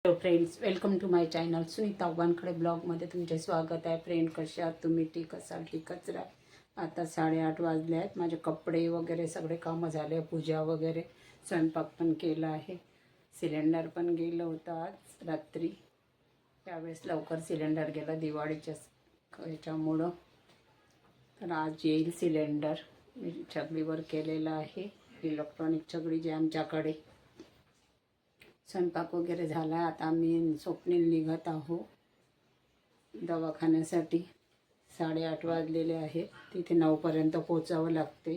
Hello friends, welcome to my channel Sunita Wankhede ब्लॉगमध्ये तुमचे स्वागत आहे. फ्रेंड, कसे आहात तुम्ही? ठीक असाल, ठीकच राहा. आता 8:30 वाजले आहेत. माझे कपडे वगैरे सगळे कामं झाले, पूजा वगैरे, स्वयंपाक पण केला आहे. सिलेंडर पण गेलं होतं आज रात्री. त्यावेळेस लवकर सिलेंडर गेलं दिवाळीच्या ह्याच्यामुळं. तर आज येईल सिलेंडर. मी छगडीवर केलेलं आहे, इलेक्ट्रॉनिक छगडी जी आमच्याकडे. स्वयंपाक वगैरे झाला. आता आम्ही स्वप्नील निघत आहो दवाखान्यासाठी. 8:30 वाजलेले आहेत. तिथे 9पर्यंत पोचावं लागते.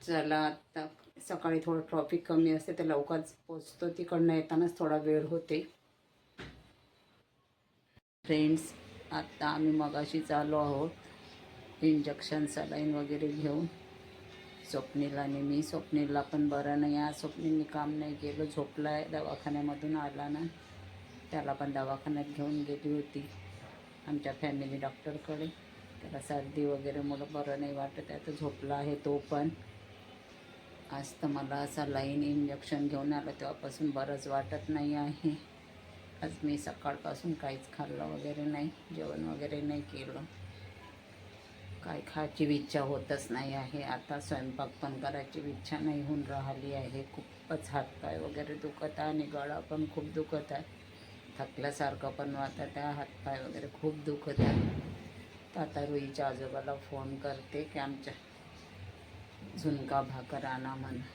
चला, आता सकाळी थोडं ट्रॉफिक कमी असते तर लवकरच पोचतो. तिकडनं येतानाच थोडा वेळ होते. फ्रेंड्स, आता आम्ही मगाशीच आलो आहोत इंजेक्शन सलाईन वगैरे घेऊन. स्वप्नील आणि मी. स्वप्नीलला पण बरं नाही. आज स्वप्नीलने काम नाही केलं, झोपला आहे. दवाखान्यामधून आला ना, त्याला पण दवाखान्यात घेऊन गेली होती आमच्या फॅमिली डॉक्टरकडे. त्याला सर्दी वगैरे मुलं बरं नाही वाटत आहे, तर झोपला आहे तो पण. आज तर मला सलाईन इंजेक्शन घेऊन आलं तेव्हापासून बरंच वाटत नाही आहे. आज मी सकाळपासून काहीच खाल्लं वगैरे नाही, जेवण वगैरे नाही केलं. काय खायची इच्छा होतच नाही आहे. आता स्वयंपाक पण करायची इच्छा नाही होऊन राहिली आहे. खूपच हातपाय वगैरे दुखत आहे आणि गळा पण खूप दुखत आहे. थकल्यासारखं पण वाटत आहे. हातपाय वगैरे खूप दुखत आहे. तर आता रुईच्या आजोबाला फोन करते की आमच्या झुणका भाकर आणा म्हणा,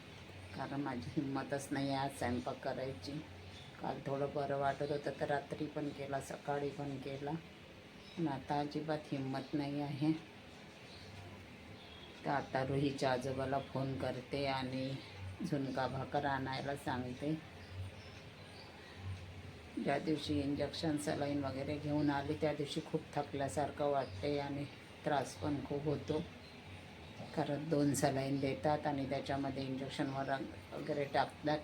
कारण माझी हिंमतच नाही आहे आज स्वयंपाक करायची. काल थोडं बरं वाटत होतं तर रात्री पण केला, सकाळी पण केला, पण आता अजिबात हिंमत नाही आहे. तर आता रुहीच्या आजोबाला फोन करते आणि झुणका भाकर आणायला सांगते. ज्या दिवशी इंजेक्शन सलाईन वगैरे घेऊन आली त्या दिवशी खूप थकल्यासारखं वाटते आणि त्रास पण खूप होतो, कारण 2 सलाईन देतात आणि त्याच्यामध्ये इंजेक्शन वगैरे टाकतात.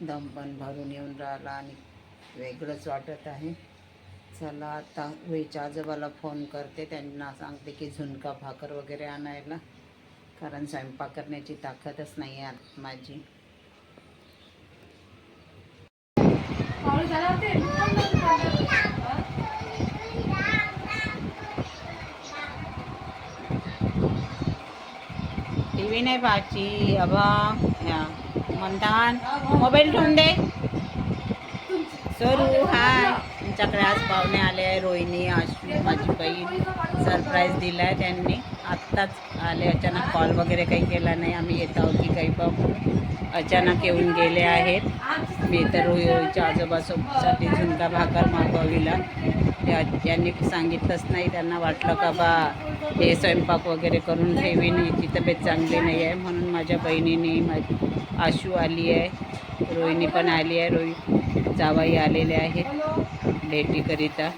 दम पण भरून येऊन राहिला आणि वेगळंच वाटत आहे. चला, आता रुईच्या आजोबाला फोन करते, त्यांना सांगते की झुणका भाकर वगैरे आणायला, कारण स्वयंपाक करण्याची ताकदच नाही आहे माझी. टीव्ही नाही पाहायची अबा. म्हणतान मोबाईल ठेवून दे. सरू, हाय. आमच्याकडे आज पाहुणे आले आहे. रोहिणी, आशू, माझी बहीण. सरप्राईज दिला आहे त्यांनी. आत्ताच आले अचानक. कॉल वगैरे काही केला नाही. आम्ही येत आहोत की काही बघ अचानक येऊन गेले आहेत. मी तर रोहिणीच्या आजोबासाठी झुणका भाकर मागविला. त्यांनी सांगितलंच नाही. त्यांना वाटलं का बा हे स्वयंपाक वगैरे करून ठेवीन, हिची तब्येत चांगली नाही आहे, म्हणून माझ्या बहिणीने, माझी आशू आली आहे, रोहिणी पण आली आहे, जावाई आलेले आहेत भेटीकरिता.